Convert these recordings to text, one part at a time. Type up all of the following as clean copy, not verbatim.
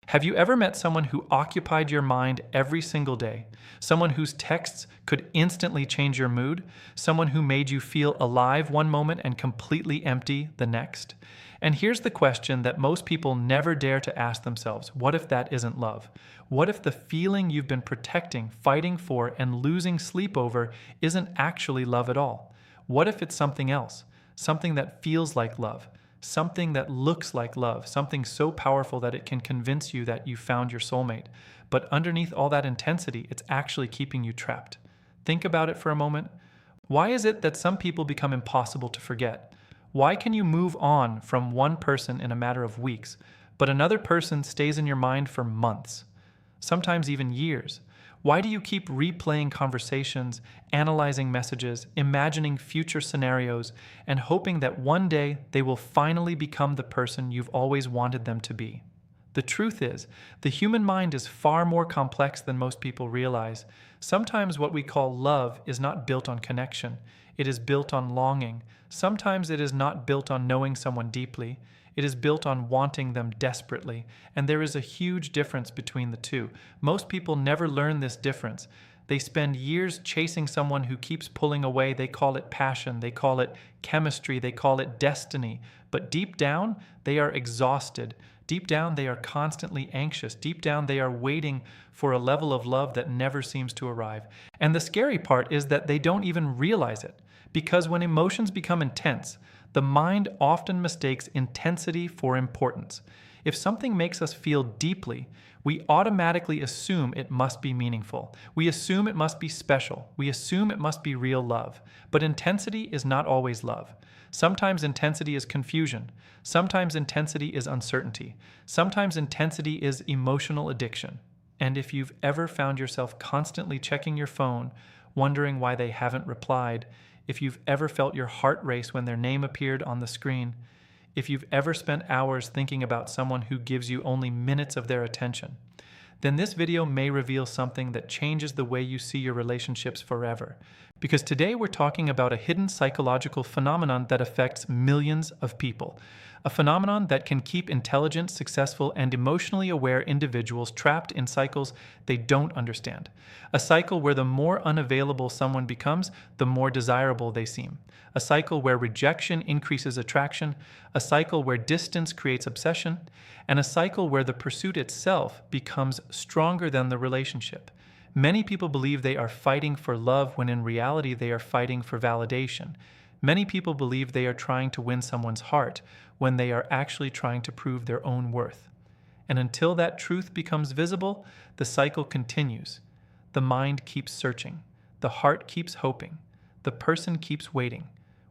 Have you ever met someone who occupied your mind every single day? Someone whose texts could instantly change your mood? Someone who made you feel alive one moment and completely empty the next? And here's the question that most people never dare to ask themselves. What if that isn't love? What if the feeling you've been protecting, fighting for, and losing sleep over isn't actually love at all? What if it's something else? Something that feels like love? Something that looks like love, something so powerful that it can convince you that you found your soulmate. But underneath all that intensity, it's actually keeping you trapped. Think about it for a moment. Why is it that some people become impossible to forget? Why can you move on from one person in a matter of weeks, but another person stays in your mind for months, sometimes even years? Why do you keep replaying conversations, analyzing messages, imagining future scenarios, and hoping that one day they will finally become the person you've always wanted them to be? The truth is, the human mind is far more complex than most people realize. Sometimes what we call love is not built on connection. It is built on longing. Sometimes it is not built on knowing someone deeply. It is built on wanting them desperately, and there is a huge difference between the two. Most people never learn this difference. They spend years chasing someone who keeps pulling away. They call it passion, they call it chemistry, they call it destiny. But deep down, they are exhausted. Deep down, they are constantly anxious. Deep down, they are waiting for a level of love that never seems to arrive. And the scary part is that they don't even realize it. Because when emotions become intense, the mind often mistakes intensity for importance. If something makes us feel deeply, we automatically assume it must be meaningful. We assume it must be special. We assume it must be real love. But intensity is not always love. Sometimes intensity is confusion. Sometimes intensity is uncertainty. Sometimes intensity is emotional addiction. And if you've ever found yourself constantly checking your phone, wondering why they haven't replied, if you've ever felt your heart race when their name appeared on the screen, if you've ever spent hours thinking about someone who gives you only minutes of their attention, then this video may reveal something that changes the way you see your relationships forever. Because today we're talking about a hidden psychological phenomenon that affects millions of people. A phenomenon that can keep intelligent, successful, and emotionally aware individuals trapped in cycles they don't understand. A cycle where the more unavailable someone becomes, the more desirable they seem. A cycle where rejection increases attraction. A cycle where distance creates obsession. And a cycle where the pursuit itself becomes stronger than the relationship. Many people believe they are fighting for love when in reality they are fighting for validation. Many people believe they are trying to win someone's heart when they are actually trying to prove their own worth. And until that truth becomes visible, the cycle continues. The mind keeps searching. The heart keeps hoping. The person keeps waiting.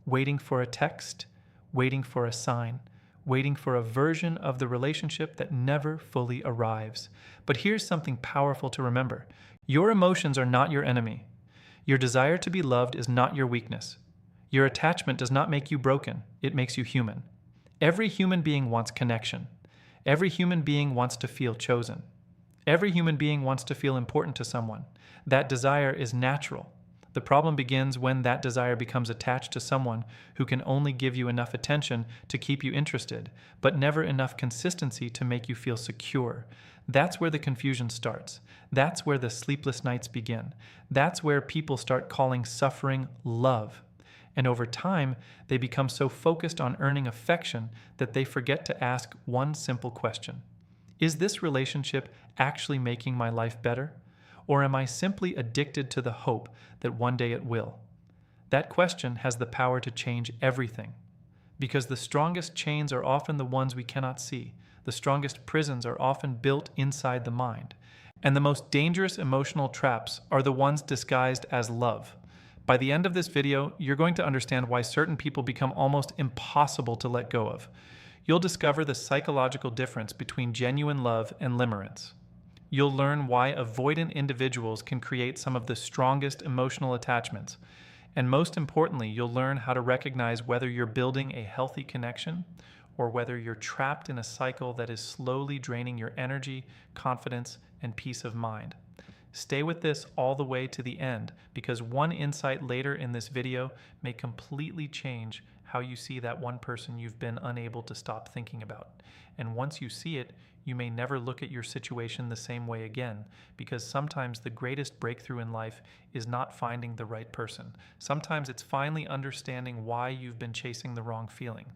Waiting for a text, waiting for a sign, waiting for a version of the relationship that never fully arrives. But here's something powerful to remember. Your emotions are not your enemy. Your desire to be loved is not your weakness. Your attachment does not make you broken. It makes you human. Every human being wants connection. Every human being wants to feel chosen. Every human being wants to feel important to someone. That desire is natural. The problem begins when that desire becomes attached to someone who can only give you enough attention to keep you interested, but never enough consistency to make you feel secure. That's where the confusion starts. That's where the sleepless nights begin. That's where people start calling suffering love. And over time, they become so focused on earning affection that they forget to ask one simple question. Is this relationship actually making my life better? Or am I simply addicted to the hope that one day it will? That question has the power to change everything. Because the strongest chains are often the ones we cannot see. The strongest prisons are often built inside the mind. And the most dangerous emotional traps are the ones disguised as love. By the end of this video, you're going to understand why certain people become almost impossible to let go of. You'll discover the psychological difference between genuine love and limerence. You'll learn why avoidant individuals can create some of the strongest emotional attachments. And most importantly, you'll learn how to recognize whether you're building a healthy connection or whether you're trapped in a cycle that is slowly draining your energy, confidence, and peace of mind. Stay with this all the way to the end, because one insight later in this video may completely change how you see that one person you've been unable to stop thinking about. And once you see it, You may never look at your situation the same way again, because sometimes the greatest breakthrough in life is not finding the right person. Sometimes it's finally understanding why you've been chasing the wrong feeling.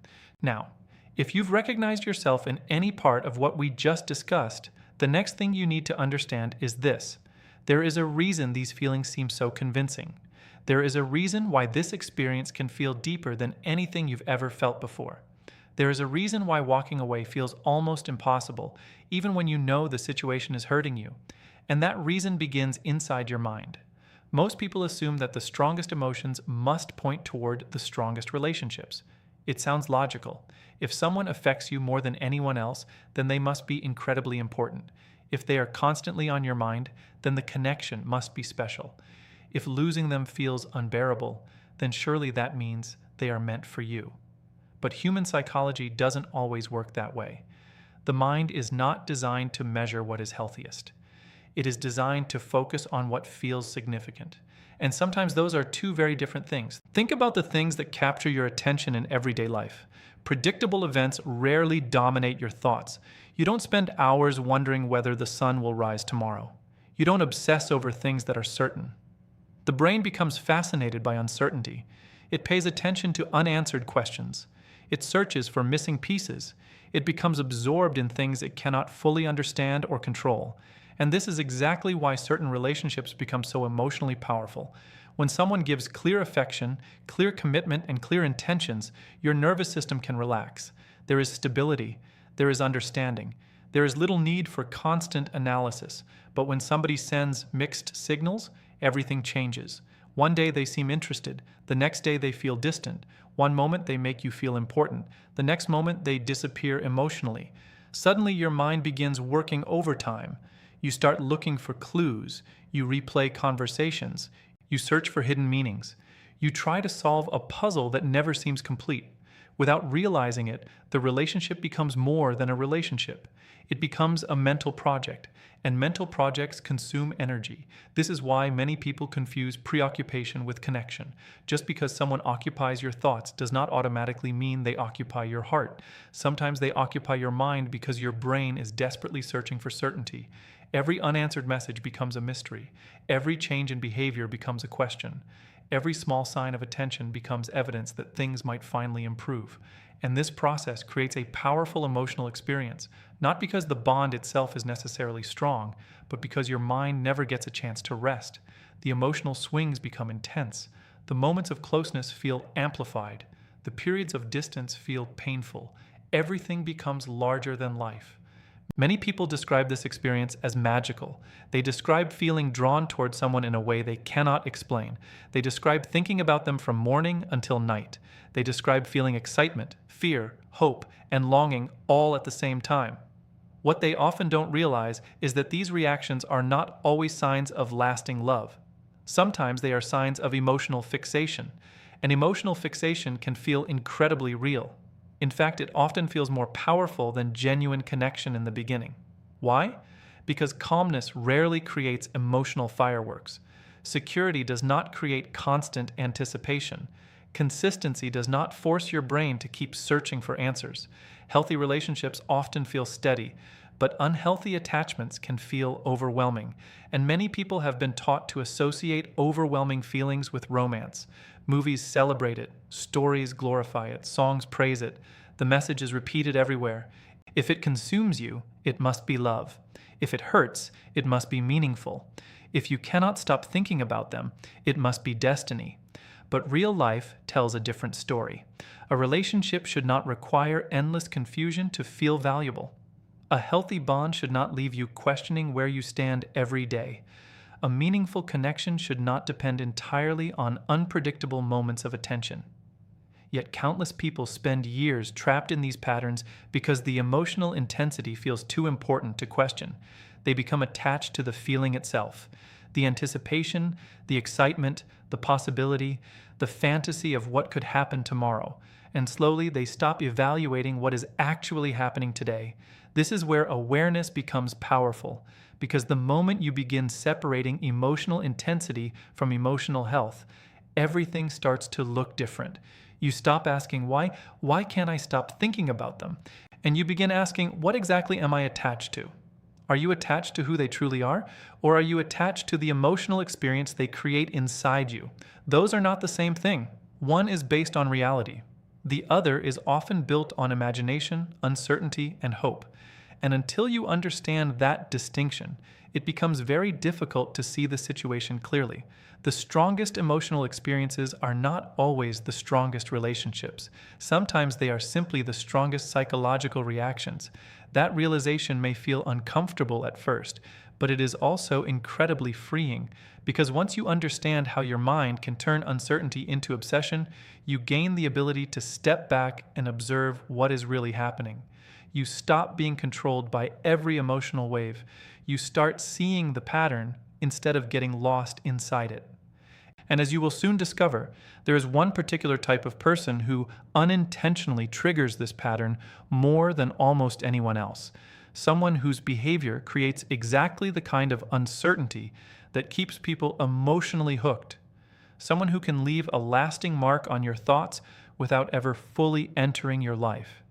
Now, if you've recognized yourself in any part of what we just discussed, the next thing you need to understand is this. There is a reason these feelings seem so convincing. There is a reason why this experience can feel deeper than anything you've ever felt before. There is a reason why walking away feels almost impossible, even when you know the situation is hurting you. And that reason begins inside your mind. Most people assume that the strongest emotions must point toward the strongest relationships. It sounds logical. If someone affects you more than anyone else, then they must be incredibly important. If they are constantly on your mind, then the connection must be special. If losing them feels unbearable, then surely that means they are meant for you. But human psychology doesn't always work that way. The mind is not designed to measure what is healthiest. It is designed to focus on what feels significant. And sometimes those are two very different things. Think about the things that capture your attention in everyday life. Predictable events rarely dominate your thoughts. You don't spend hours wondering whether the sun will rise tomorrow. You don't obsess over things that are certain. The brain becomes fascinated by uncertainty. It pays attention to unanswered questions. It searches for missing pieces. It becomes absorbed in things it cannot fully understand or control. And this is exactly why certain relationships become so emotionally powerful. When someone gives clear affection, clear commitment, and clear intentions, your nervous system can relax. There is stability. There is understanding. There is little need for constant analysis. But when somebody sends mixed signals, everything changes. One day they seem interested. The next day they feel distant. One moment they make you feel important. The next moment they disappear emotionally. Suddenly your mind begins working overtime. You start looking for clues. You replay conversations. You search for hidden meanings. You try to solve a puzzle that never seems complete. Without realizing it, the relationship becomes more than a relationship. It becomes a mental project, and mental projects consume energy. This is why many people confuse preoccupation with connection. Just because someone occupies your thoughts does not automatically mean they occupy your heart. Sometimes they occupy your mind because your brain is desperately searching for certainty. Every unanswered message becomes a mystery. Every change in behavior becomes a question. Every small sign of attention becomes evidence that things might finally improve. And this process creates a powerful emotional experience, not because the bond itself is necessarily strong, but because your mind never gets a chance to rest. The emotional swings become intense. The moments of closeness feel amplified. The periods of distance feel painful. Everything becomes larger than life. Many people describe this experience as magical. They describe feeling drawn toward someone in a way they cannot explain. They describe thinking about them from morning until night. They describe feeling excitement, fear, hope, and longing all at the same time. What they often don't realize is that these reactions are not always signs of lasting love. Sometimes they are signs of emotional fixation. And emotional fixation can feel incredibly real. In fact, it often feels more powerful than genuine connection in the beginning. Why? Because calmness rarely creates emotional fireworks. Security does not create constant anticipation. Consistency does not force your brain to keep searching for answers. Healthy relationships often feel steady, but unhealthy attachments can feel overwhelming. And many people have been taught to associate overwhelming feelings with romance. Movies celebrate it, stories glorify it, songs praise it. The message is repeated everywhere. If it consumes you, it must be love. If it hurts, it must be meaningful. If you cannot stop thinking about them, it must be destiny. But real life tells a different story. A relationship should not require endless confusion to feel valuable. A healthy bond should not leave you questioning where you stand every day. A meaningful connection should not depend entirely on unpredictable moments of attention. Yet countless people spend years trapped in these patterns because the emotional intensity feels too important to question. They become attached to the feeling itself. The anticipation, the excitement, the possibility, the fantasy of what could happen tomorrow. And slowly they stop evaluating what is actually happening today. This is where awareness becomes powerful, because the moment you begin separating emotional intensity from emotional health, everything starts to look different. You stop asking, why can't I stop thinking about them? And you begin asking, what exactly am I attached to? Are you attached to who they truly are, or are you attached to the emotional experience they create inside you? Those are not the same thing. One is based on reality. The other is often built on imagination, uncertainty, and hope. And until you understand that distinction, it becomes very difficult to see the situation clearly. The strongest emotional experiences are not always the strongest relationships. Sometimes they are simply the strongest psychological reactions. That realization may feel uncomfortable at first, but it is also incredibly freeing, because once you understand how your mind can turn uncertainty into obsession, you gain the ability to step back and observe what is really happening. You stop being controlled by every emotional wave. You start seeing the pattern instead of getting lost inside it. And as you will soon discover, there is one particular type of person who unintentionally triggers this pattern more than almost anyone else. Someone whose behavior creates exactly the kind of uncertainty that keeps people emotionally hooked. Someone who can leave a lasting mark on your thoughts without ever fully entering your life.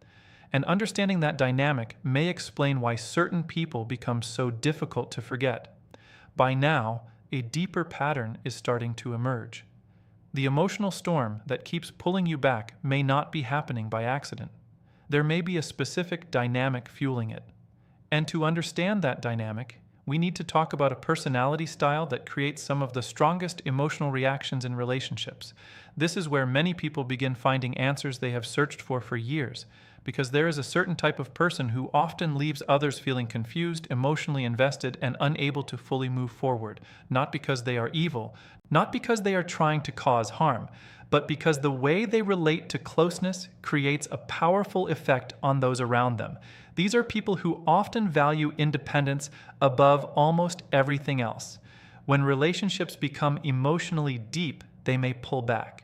And understanding that dynamic may explain why certain people become so difficult to forget. By now, a deeper pattern is starting to emerge. The emotional storm that keeps pulling you back may not be happening by accident. There may be a specific dynamic fueling it. And to understand that dynamic, we need to talk about a personality style that creates some of the strongest emotional reactions in relationships. This is where many people begin finding answers they have searched for years, because there is a certain type of person who often leaves others feeling confused, emotionally invested, and unable to fully move forward, not because they are evil, not because they are trying to cause harm, but because the way they relate to closeness creates a powerful effect on those around them. These are people who often value independence above almost everything else. When relationships become emotionally deep, they may pull back.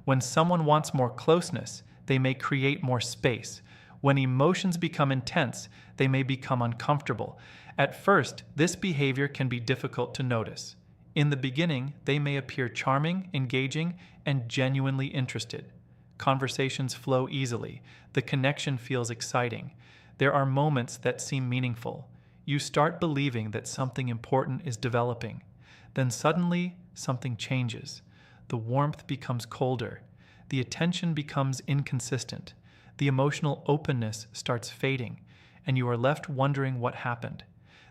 When someone wants more closeness, they may create more space. When emotions become intense, they may become uncomfortable. At first, this behavior can be difficult to notice. In the beginning, they may appear charming, engaging, and genuinely interested. Conversations flow easily. The connection feels exciting. There are moments that seem meaningful. You start believing that something important is developing. Then suddenly, something changes. The warmth becomes colder. The attention becomes inconsistent. The emotional openness starts fading, and you are left wondering what happened.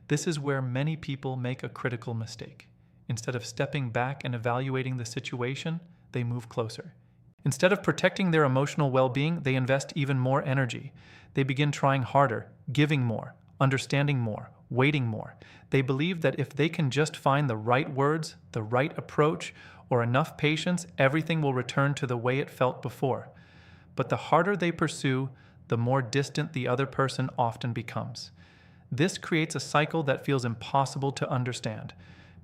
This is where many people make a critical mistake. Instead of stepping back and evaluating the situation, they move closer. Instead of protecting their emotional well-being, they invest even more energy. They begin trying harder, giving more, understanding more, waiting more. They believe that if they can just find the right words, the right approach, or enough patience, everything will return to the way it felt before. But the harder they pursue, the more distant the other person often becomes. This creates a cycle that feels impossible to understand,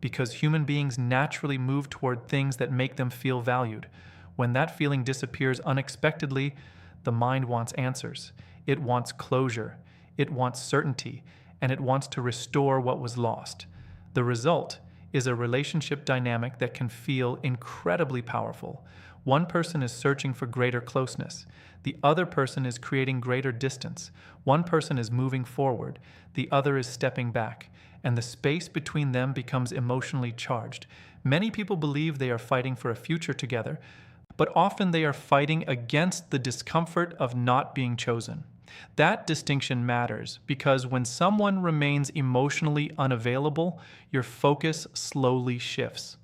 because human beings naturally move toward things that make them feel valued. When that feeling disappears unexpectedly, the mind wants answers. It wants closure. It wants certainty, and it wants to restore what was lost. The result is a relationship dynamic that can feel incredibly powerful. One person is searching for greater closeness. The other person is creating greater distance. One person is moving forward. The other is stepping back. And the space between them becomes emotionally charged. Many people believe they are fighting for a future together, but often they are fighting against the discomfort of not being chosen. That distinction matters because when someone remains emotionally unavailable, your focus slowly shifts.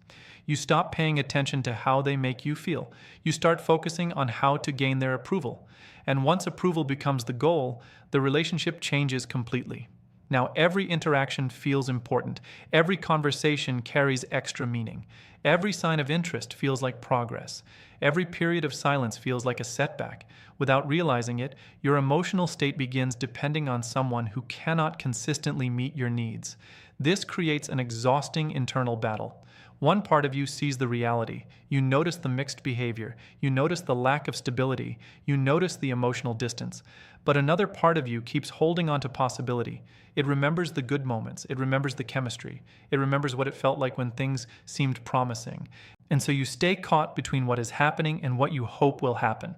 You stop paying attention to how they make you feel. You start focusing on how to gain their approval. And once approval becomes the goal, the relationship changes completely. Now, every interaction feels important. Every conversation carries extra meaning. Every sign of interest feels like progress. Every period of silence feels like a setback. Without realizing it, your emotional state begins depending on someone who cannot consistently meet your needs. This creates an exhausting internal battle. One part of you sees the reality. You notice the mixed behavior. You notice the lack of stability. You notice the emotional distance. But another part of you keeps holding on to possibility. It remembers the good moments. It remembers the chemistry. It remembers what it felt like when things seemed promising. And so you stay caught between what is happening and what you hope will happen.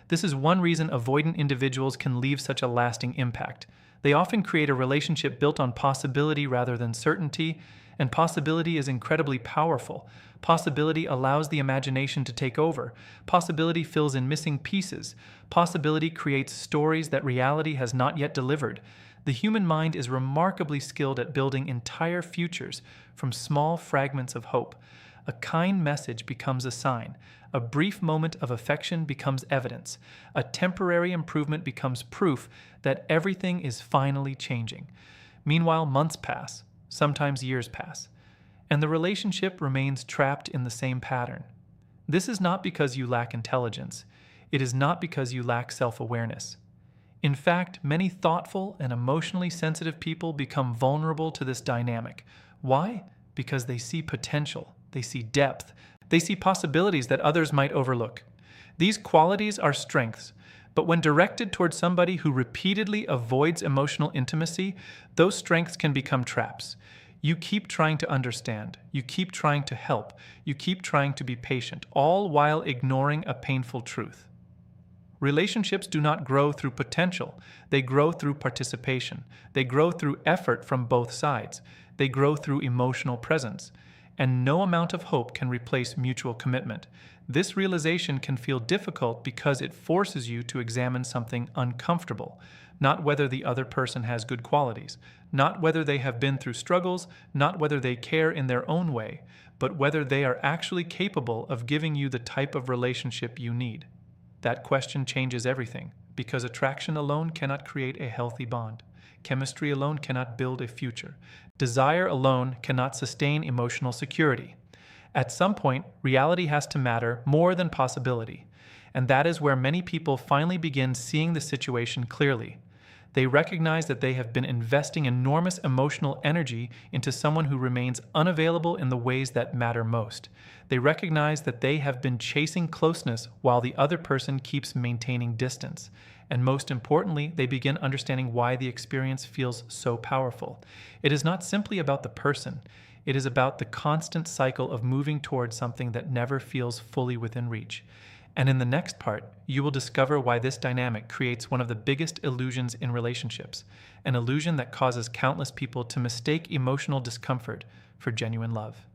This is one reason avoidant individuals can leave such a lasting impact. They often create a relationship built on possibility rather than certainty, and possibility is incredibly powerful. Possibility allows the imagination to take over. Possibility fills in missing pieces. Possibility creates stories that reality has not yet delivered. The human mind is remarkably skilled at building entire futures from small fragments of hope. A kind message becomes a sign. A brief moment of affection becomes evidence. A temporary improvement becomes proof that everything is finally changing. Meanwhile, months pass, sometimes years pass, and the relationship remains trapped in the same pattern. This is not because you lack intelligence. It is not because you lack self-awareness. In fact, many thoughtful and emotionally sensitive people become vulnerable to this dynamic. Why? Because they see potential, they see depth, they see possibilities that others might overlook. These qualities are strengths, but when directed towards somebody who repeatedly avoids emotional intimacy, those strengths can become traps. You keep trying to understand, you keep trying to help, you keep trying to be patient, all while ignoring a painful truth. Relationships do not grow through potential. They grow through participation. They grow through effort from both sides. They grow through emotional presence. And no amount of hope can replace mutual commitment. This realization can feel difficult because it forces you to examine something uncomfortable, not whether the other person has good qualities, not whether they have been through struggles, not whether they care in their own way, but whether they are actually capable of giving you the type of relationship you need. That question changes everything, because attraction alone cannot create a healthy bond. Chemistry alone cannot build a future. Desire alone cannot sustain emotional security. At some point, reality has to matter more than possibility, and that is where many people finally begin seeing the situation clearly. They recognize that they have been investing enormous emotional energy into someone who remains unavailable in the ways that matter most. They recognize that they have been chasing closeness while the other person keeps maintaining distance. And most importantly, they begin understanding why the experience feels so powerful. It is not simply about the person. It is about the constant cycle of moving towards something that never feels fully within reach. And in the next part, you will discover why this dynamic creates one of the biggest illusions in relationships, an illusion that causes countless people to mistake emotional discomfort for genuine love.